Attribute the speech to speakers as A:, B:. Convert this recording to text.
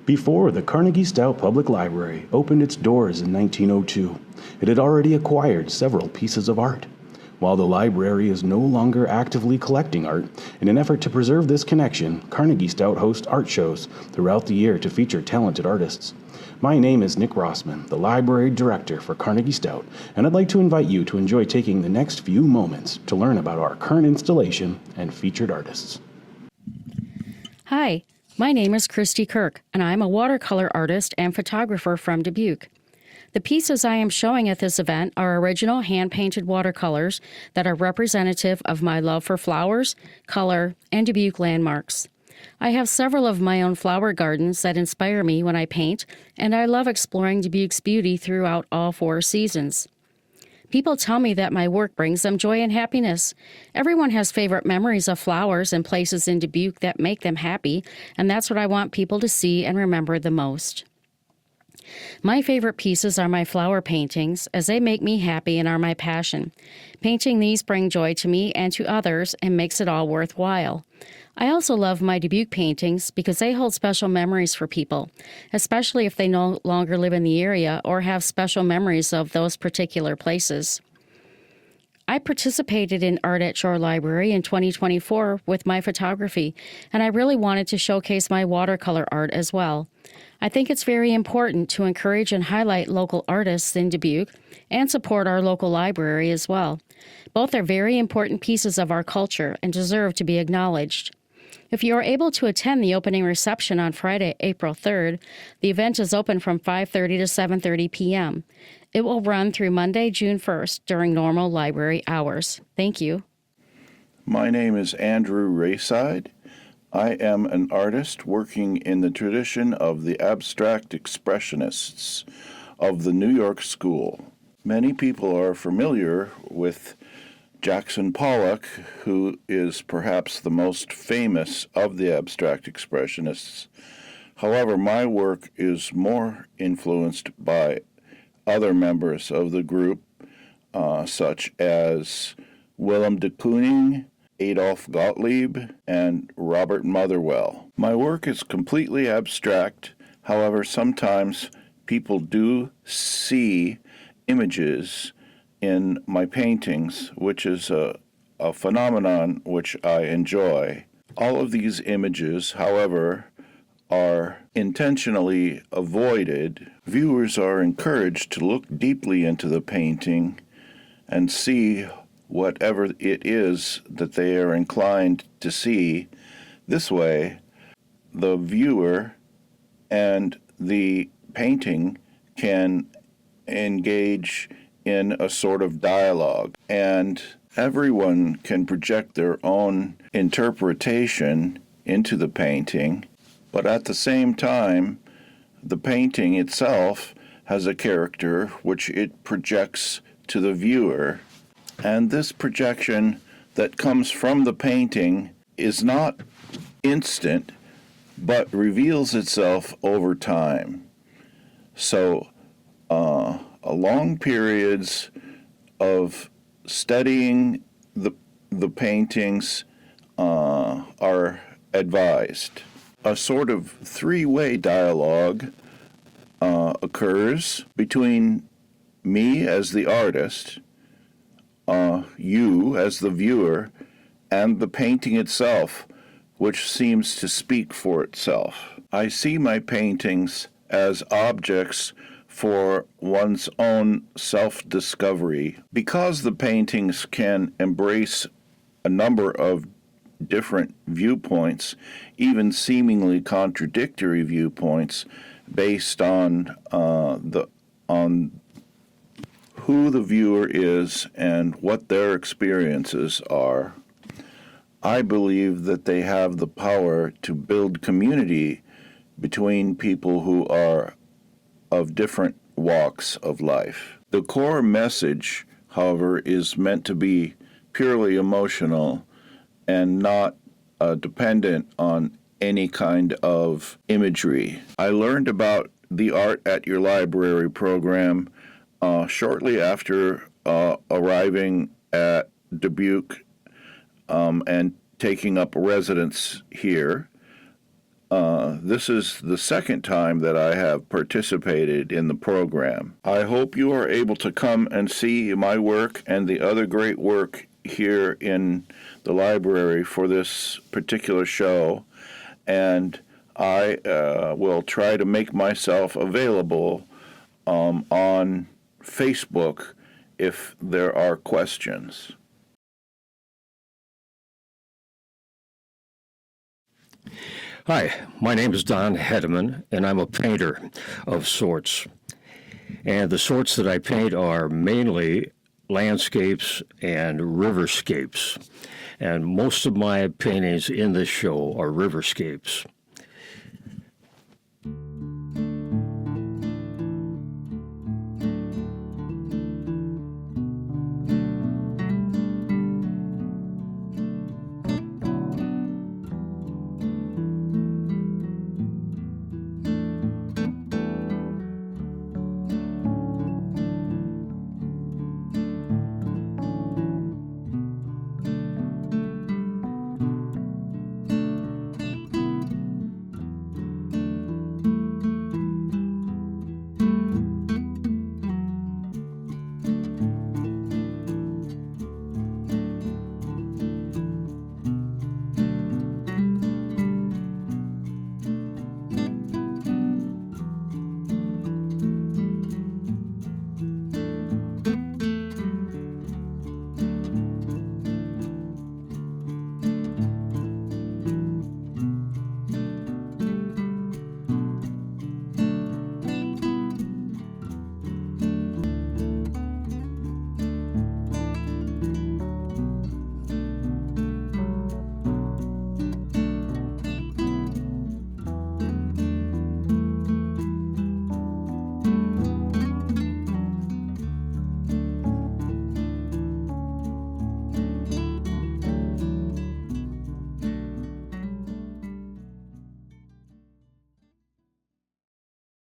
A: Before the Carnegie-Stout Public Library opened its doors in 1902, it had already acquired several pieces of art. While the library is no longer actively collecting art, in an effort to preserve this connection, Carnegie-Stout hosts art shows throughout the year to feature talented artists. My name is Nick Rossman, the Library Director for Carnegie-Stout, and I'd like to invite you to enjoy taking the next few moments to learn about our current installation and featured artists.
B: Hi, my name is Christy Kirk, and I'm a watercolor artist and photographer from Dubuque. The pieces I am showing at this event are original hand-painted watercolors that are representative of my love for flowers, color, and Dubuque landmarks. I have several of my own flower gardens that inspire me when I paint, and I love exploring Dubuque's beauty throughout all 4 seasons. People tell me that my work brings them joy and happiness. Everyone has favorite memories of flowers and places in Dubuque that make them happy, and that's what I want people to see and remember the most. My favorite pieces are my flower paintings, as they make me happy and are my passion. Painting these bring joy to me and to others and makes it all worthwhile. I also love my Dubuque paintings because they hold special memories for people, especially if they no longer live in the area or have special memories of those particular places. I participated in Art at Shore Library in 2024 with my photography, and I really wanted to showcase my watercolor art as well. I think it's very important to encourage and highlight local artists in Dubuque and support our local library as well. Both are very important pieces of our culture and deserve to be acknowledged. If you are able to attend the opening reception on Friday, April 3rd, the event is open from 5:30 to 7:30 p.m. It will run through Monday, June 1st during normal library hours. Thank you.
C: My name is Andrew Rayside. I am an artist working in the tradition of the abstract expressionists of the New York School. Many people are familiar with Jackson Pollock, who is perhaps the most famous of the abstract expressionists. However, my work is more influenced by other members of the group, such as Willem de Kooning, Adolf Gottlieb, and Robert Motherwell. My work is completely abstract. However, sometimes people do see images in my paintings, which is a phenomenon which I enjoy. All of these images, however, are intentionally avoided. Viewers are encouraged to look deeply into the painting and see whatever it is that they are inclined to see. This way, the viewer and the painting can engage in a sort of dialogue, and everyone can project their own interpretation into the painting, but at the same time, the painting itself has a character which it projects to the viewer. And this projection that comes from the painting is not instant, but reveals itself over time. So, long periods of studying the paintings are advised. A sort of 3-way dialogue occurs between me as the artist, you as the viewer, and the painting itself, which seems to speak for itself. I see my paintings as objects for one's own self-discovery. Because the paintings can embrace a number of different viewpoints, even seemingly contradictory viewpoints, based on who the viewer is and what their experiences are, I believe that they have the power to build community between people who are of different walks of life. The core message, however, is meant to be purely emotional and not dependent on any kind of imagery. I learned about the Art at Your Library program shortly after arriving at Dubuque and taking up residence here. This is the second time that I have participated in the program. I hope you are able to come and see my work and the other great work here in the library for this particular show, and I will try to make myself available on Facebook if there are questions.
D: Hi, my name is Don Hedeman, and I'm a painter of sorts. And the sorts that I paint are mainly landscapes and riverscapes. And most of my paintings in this show are riverscapes.